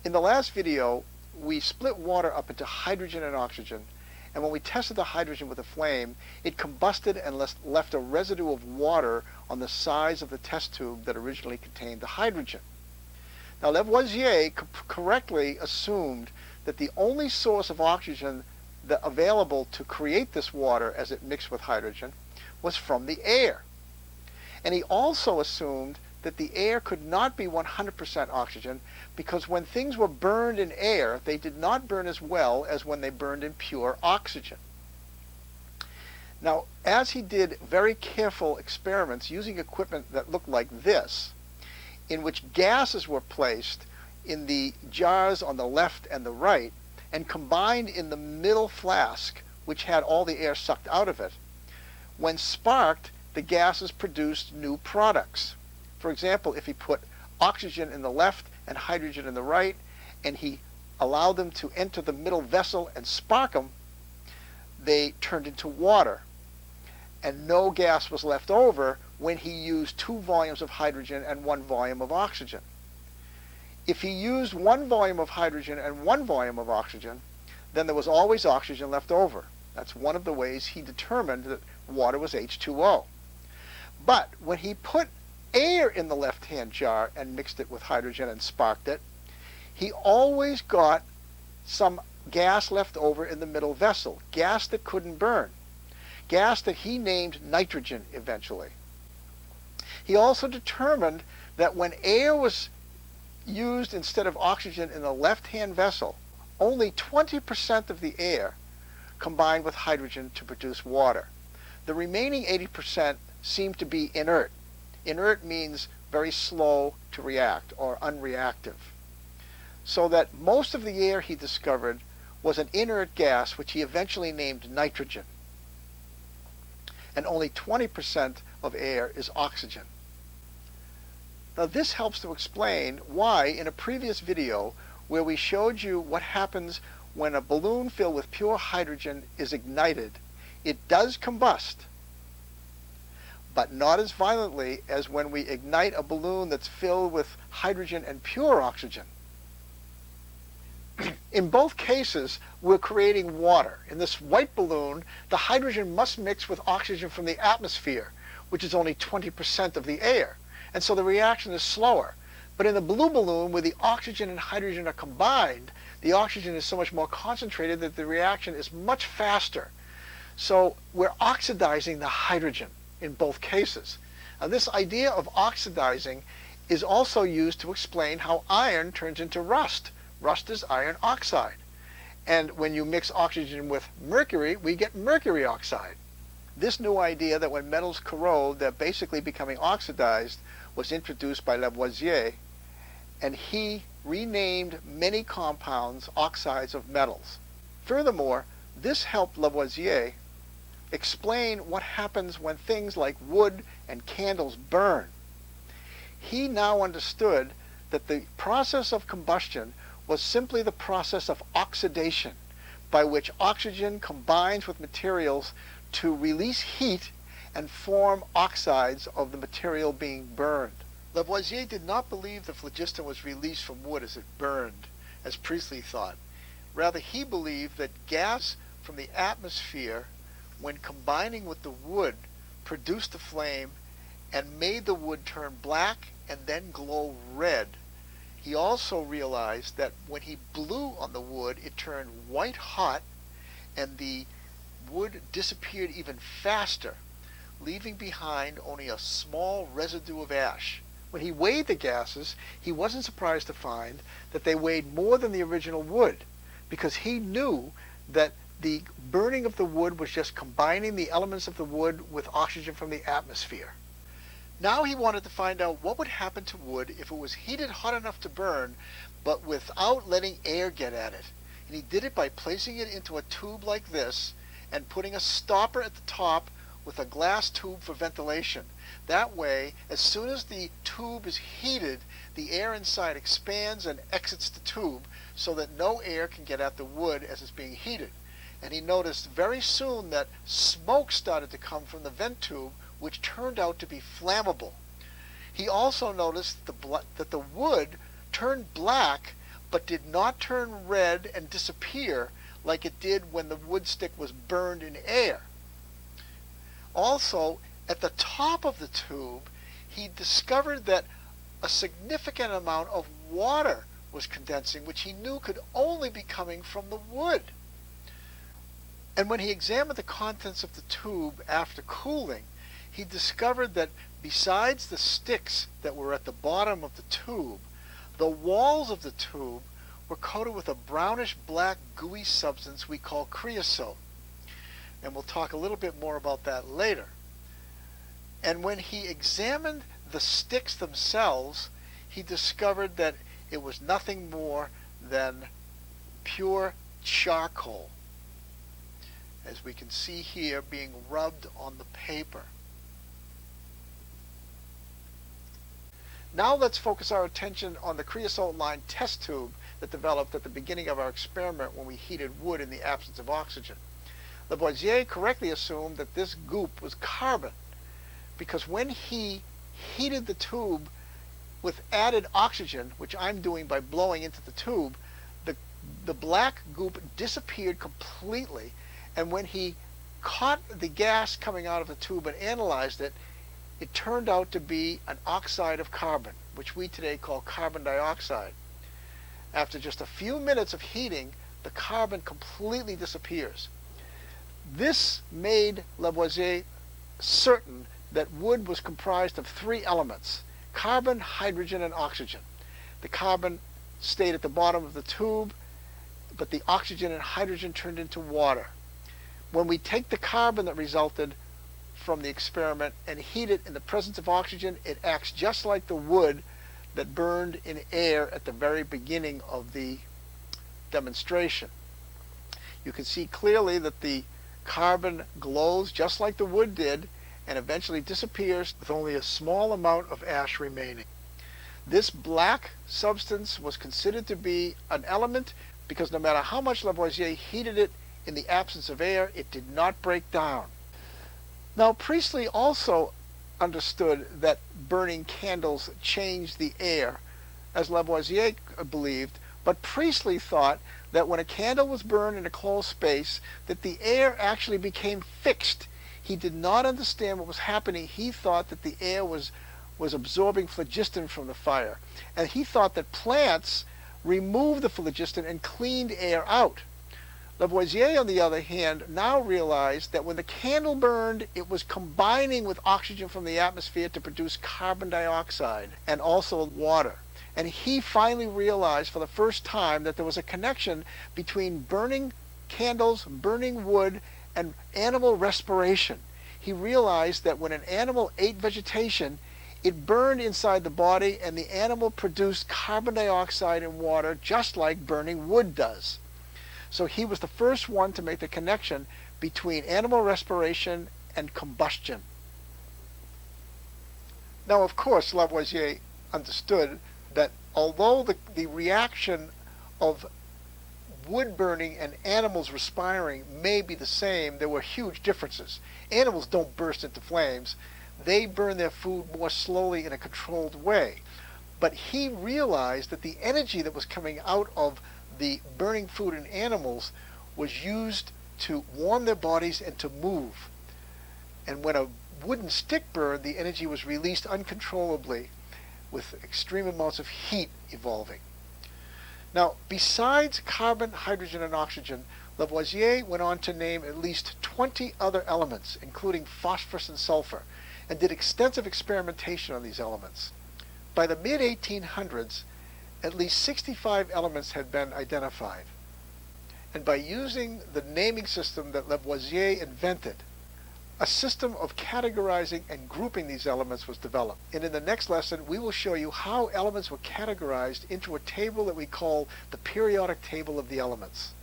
In the last video, we split water up into hydrogen and oxygen, and when we tested the hydrogen with a flame, it combusted and left a residue of water on the sides of the test tube that originally contained the hydrogen. Now, Lavoisier correctly assumed that the only source of oxygen available to create this water as it mixed with hydrogen was from the air. And he also assumed that the air could not be 100% oxygen because when things were burned in air, they did not burn as well as when they burned in pure oxygen. Now, as he did very careful experiments using equipment that looked like this, in which gases were placed in the jars on the left and the right and combined in the middle flask, which had all the air sucked out of it, when sparked, the gases produced new products. For example, if he put oxygen in the left and hydrogen in the right, and he allowed them to enter the middle vessel and spark them, they turned into water. And no gas was left over when he used 2 volumes of hydrogen and 1 volume of oxygen. If he used 1 volume of hydrogen and 1 volume of oxygen, then there was always oxygen left over. That's one of the ways he determined that water was H2O. But when he put air in the left-hand jar and mixed it with hydrogen and sparked it, he always got some gas left over in the middle vessel, gas that couldn't burn, gas that he named nitrogen eventually. He also determined that when air was used instead of oxygen in the left-hand vessel, only 20% of the air combined with hydrogen to produce water. The remaining 80% seemed to be inert. Inert means very slow to react or unreactive. So that most of the air he discovered was an inert gas which he eventually named nitrogen. And only 20% of air is oxygen. Now this helps to explain why in a previous video where we showed you what happens when a balloon filled with pure hydrogen is ignited, it does combust, but not as violently as when we ignite a balloon that's filled with hydrogen and pure oxygen. In both cases, we're creating water. In this white balloon, the hydrogen must mix with oxygen from the atmosphere, which is only 20% of the air, and so the reaction is slower. But in the blue balloon, where the oxygen and hydrogen are combined, the oxygen is so much more concentrated that the reaction is much faster. So we're oxidizing the hydrogen in both cases. Now this idea of oxidizing is also used to explain how iron turns into rust. Rust is iron oxide. And when you mix oxygen with mercury, we get mercury oxide. This new idea that when metals corrode, they're basically becoming oxidized was introduced by Lavoisier, and he renamed many compounds oxides of metals. Furthermore, this helped Lavoisier explain what happens when things like wood and candles burn. He now understood that the process of combustion was simply the process of oxidation, by which oxygen combines with materials to release heat and form oxides of the material being burned. Lavoisier did not believe the phlogiston was released from wood as it burned, as Priestley thought. Rather, he believed that gas from the atmosphere, when combining with the wood, produced the flame and made the wood turn black and then glow red. He also realized that when he blew on the wood, it turned white hot and the wood disappeared even faster, leaving behind only a small residue of ash. When he weighed the gases, he wasn't surprised to find that they weighed more than the original wood, because he knew that the burning of the wood was just combining the elements of the wood with oxygen from the atmosphere. Now he wanted to find out what would happen to wood if it was heated hot enough to burn, but without letting air get at it. And he did it by placing it into a tube like this and putting a stopper at the top with a glass tube for ventilation. That way, as soon as the tube is heated, the air inside expands and exits the tube so that no air can get at the wood as it's being heated. And he noticed very soon that smoke started to come from the vent tube, which turned out to be flammable. He also noticed that the wood turned black, but did not turn red and disappear like it did when the wood stick was burned in air. Also, at the top of the tube, he discovered that a significant amount of water was condensing, which he knew could only be coming from the wood. And when he examined the contents of the tube after cooling, he discovered that besides the sticks that were at the bottom of the tube, the walls of the tube were coated with a brownish black gooey substance we call creosote. And we'll talk a little bit more about that later. And when he examined the sticks themselves, he discovered that it was nothing more than pure charcoal, as we can see here being rubbed on the paper. Now let's focus our attention on the creosote-lined test tube that developed at the beginning of our experiment when we heated wood in the absence of oxygen. Lavoisier correctly assumed that this goop was carbon because when he heated the tube with added oxygen, which I'm doing by blowing into the tube, the black goop disappeared completely, and when he caught the gas coming out of the tube and analyzed it, it turned out to be an oxide of carbon, which we today call carbon dioxide. After just a few minutes of heating, the carbon completely disappears. This made Lavoisier certain that wood was comprised of three elements: carbon, hydrogen, and oxygen. The carbon stayed at the bottom of the tube, but the oxygen and hydrogen turned into water. When we take the carbon that resulted from the experiment and heat it in the presence of oxygen, it acts just like the wood that burned in air at the very beginning of the demonstration. You can see clearly that the carbon glows just like the wood did and eventually disappears with only a small amount of ash remaining. This black substance was considered to be an element because no matter how much Lavoisier heated it in the absence of air, it did not break down. Now, Priestley also understood that burning candles changed the air, as Lavoisier believed, but Priestley thought that when a candle was burned in a closed space, that the air actually became fixed. He did not understand what was happening. He thought that the air was absorbing phlogiston from the fire. And he thought that plants removed the phlogiston and cleaned air out. Lavoisier, on the other hand, now realized that when the candle burned, it was combining with oxygen from the atmosphere to produce carbon dioxide and also water. And he finally realized for the first time that there was a connection between burning candles, burning wood, and animal respiration. He realized that when an animal ate vegetation, it burned inside the body and the animal produced carbon dioxide and water just like burning wood does. So he was the first one to make the connection between animal respiration and combustion. Now, of course, Lavoisier understood that although the reaction of wood burning and animals respiring may be the same, there were huge differences. Animals don't burst into flames. They burn their food more slowly in a controlled way. But he realized that the energy that was coming out of the burning food in animals was used to warm their bodies and to move. And when a wooden stick burned, the energy was released uncontrollably with extreme amounts of heat evolving. Now, besides carbon, hydrogen, and oxygen, Lavoisier went on to name at least 20 other elements, including phosphorus and sulfur, and did extensive experimentation on these elements. By the mid-1800s, at least 65 elements had been identified. And by using the naming system that Lavoisier invented, a system of categorizing and grouping these elements was developed. And in the next lesson, we will show you how elements were categorized into a table that we call the periodic table of the elements.